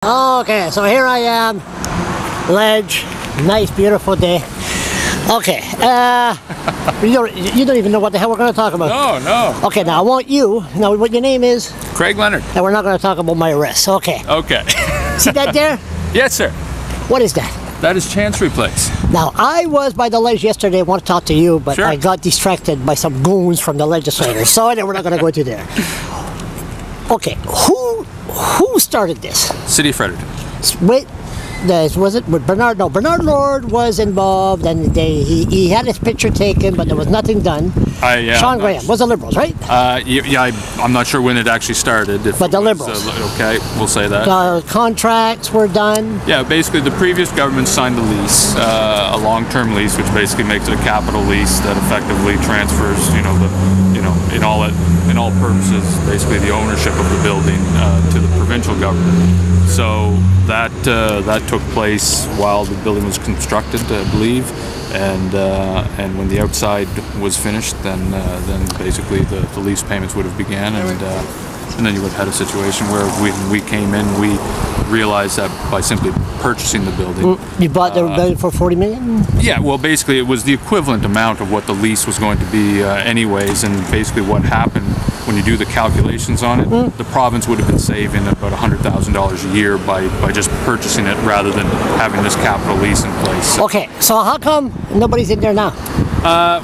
Okay, so here I am, ledge, nice beautiful day. Okay, you don't even know what the hell we're going to talk about. No. Okay, now I want you, now what your name is? Craig Leonard. And we're not going to talk about my arrest, okay. Okay. See that there? Yes, sir. What is that? That is Chancery Place. Now, I was by the ledge yesterday, I want to talk to you, but Sure. I got distracted by some goons from the legislators, so we're not going to go into there. Okay, who started this? City of Fredericton. Was it with Bernard? No, Bernard Lord was involved, and he had his picture taken, but there was nothing done. Sean Graham was the Liberals, right? I'm not sure when it actually started. But the Liberals. Okay, we'll say that. The contracts were done. Yeah, basically the previous government signed a lease, a long-term lease, which basically makes it a capital lease that effectively transfers, in all purposes, basically the ownership of the building to the provincial government. So that took place while the building was constructed, I believe, and when the outside was finished, then basically the lease payments would have began, and then you would have had a situation where we came in, we realized that by simply purchasing the building. You bought the building for $40 million? Yeah, well, basically it was the equivalent amount of what the lease was going to be anyways, and basically what happened when you do the calculations on it, the province would have been saving about $100,000 a year by just purchasing it rather than having this capital lease in place. Okay, so how come nobody's in there now?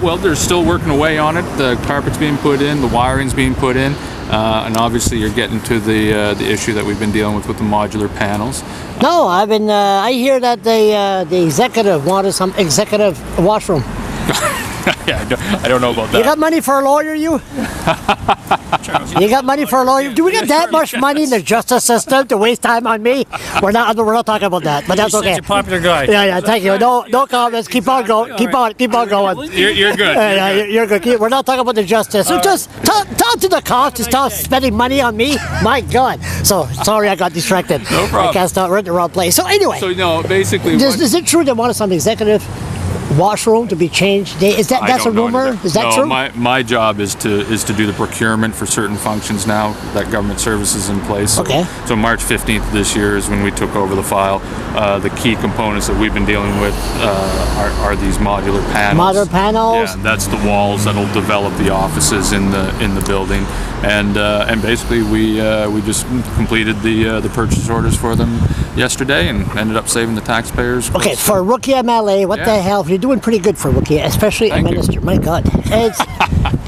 Well, they're still working away on it. The carpet's being put in, the wiring's being put in, and obviously you're getting to the issue that we've been dealing with the modular panels. No, I hear that the executive wanted some executive washroom. Yeah, I don't know about that. You got money for a lawyer, you? You got money for a lawyer? Do we get that much money in the justice system to waste time on me? We're not talking about that, but that's okay. Such a popular guy. Yeah, thank you. No comments. Keep on going. Keep on going. You're good. You're good. We're not talking about the justice. So just talk to the cops to stop spending money on me. My God. So sorry, I got distracted. No problem. I can't start. We're in the wrong place. So anyway. So basically, is it true they wanted some executive washroom to be changed? That's a rumor? Is that true? My job is to do the procurement for certain functions now that government services in place. So, okay. So March 15th of this year is when we took over the file. The key components that we've been dealing with are these modular panels. Modular panels? Yeah, that's the walls that'll develop the offices in the building. And basically we just completed the purchase orders for them yesterday and ended up saving the taxpayers. Okay, for a rookie MLA, what the hell? You're doing pretty good for a rookie, especially a minister. My God.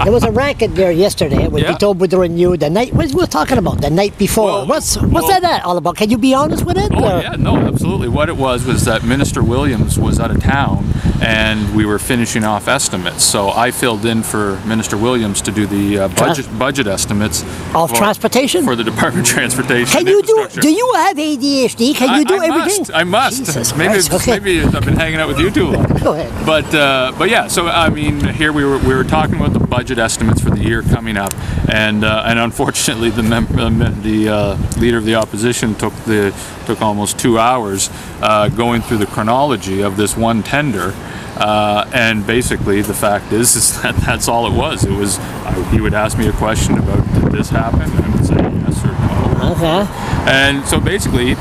There was a racket there yesterday when we told Woodrow and you the night, what we were talking about the night before. What's that all about? Can you be honest with it? Yeah, no, absolutely. What it was that Minister Williams was out of town and we were finishing off estimates. So I filled in for Minister Williams to do the budget estimates of transportation for the Department of Transportation. Can you do you have ADHD? Can you do everything? I must. Jesus maybe Christ, maybe I've been hanging out with you too long. Go ahead. But yeah, so I mean, here we were talking about the budget estimates for the year coming up, and unfortunately the leader of the opposition took almost 2 hours going through the chronology of this one tender. And basically the fact is that that's all it was. It was he would ask me a question about, did this happen? And I would say yes or no. Okay. And so basically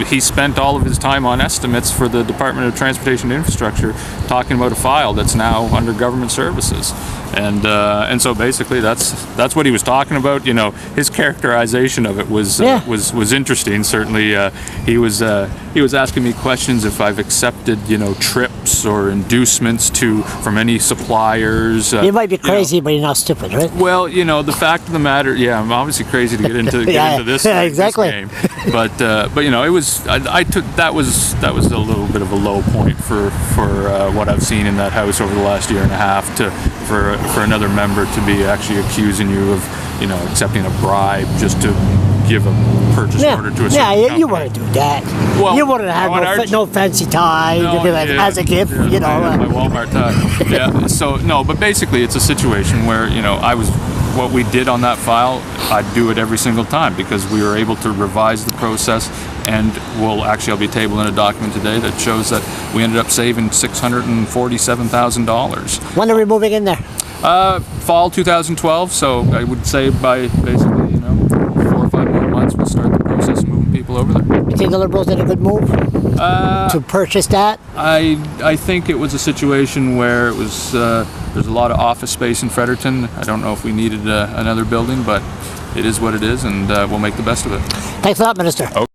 he spent all of his time on estimates for the Department of Transportation and Infrastructure, talking about a file that's now under government services. And so basically that's what he was talking about. You know, his characterization of it was interesting. Certainly, he was asking me questions if I've accepted trips or inducements from any suppliers. You might be crazy, but you're not stupid, right? Well, the fact of the matter, I'm obviously crazy to get into this. Yeah, exactly. This game. But it was I took that was a little bit of a low point for what I've seen in that house over the last year and a half for another member to be actually accusing you of accepting a bribe just to give a purchase order to a certain company. You wouldn't do that. Well, you wouldn't have no fancy tie as a gift, my Walmart tie. Yeah. So no, but basically it's a situation where what we did on that file, I'd do it every single time because we were able to revise the process, and I'll be tabling a document today that shows that we ended up saving $647,000. When are we moving in there? Fall 2012, so I would say by basically 4 or 5 more months we'll start the process of moving people people over there. You think the Liberals did a good move to purchase that? I think it was a situation where it was there's a lot of office space in Fredericton. I don't know if we needed another building, but it is what it is, and we'll make the best of it. Thanks a lot, Minister. Okay.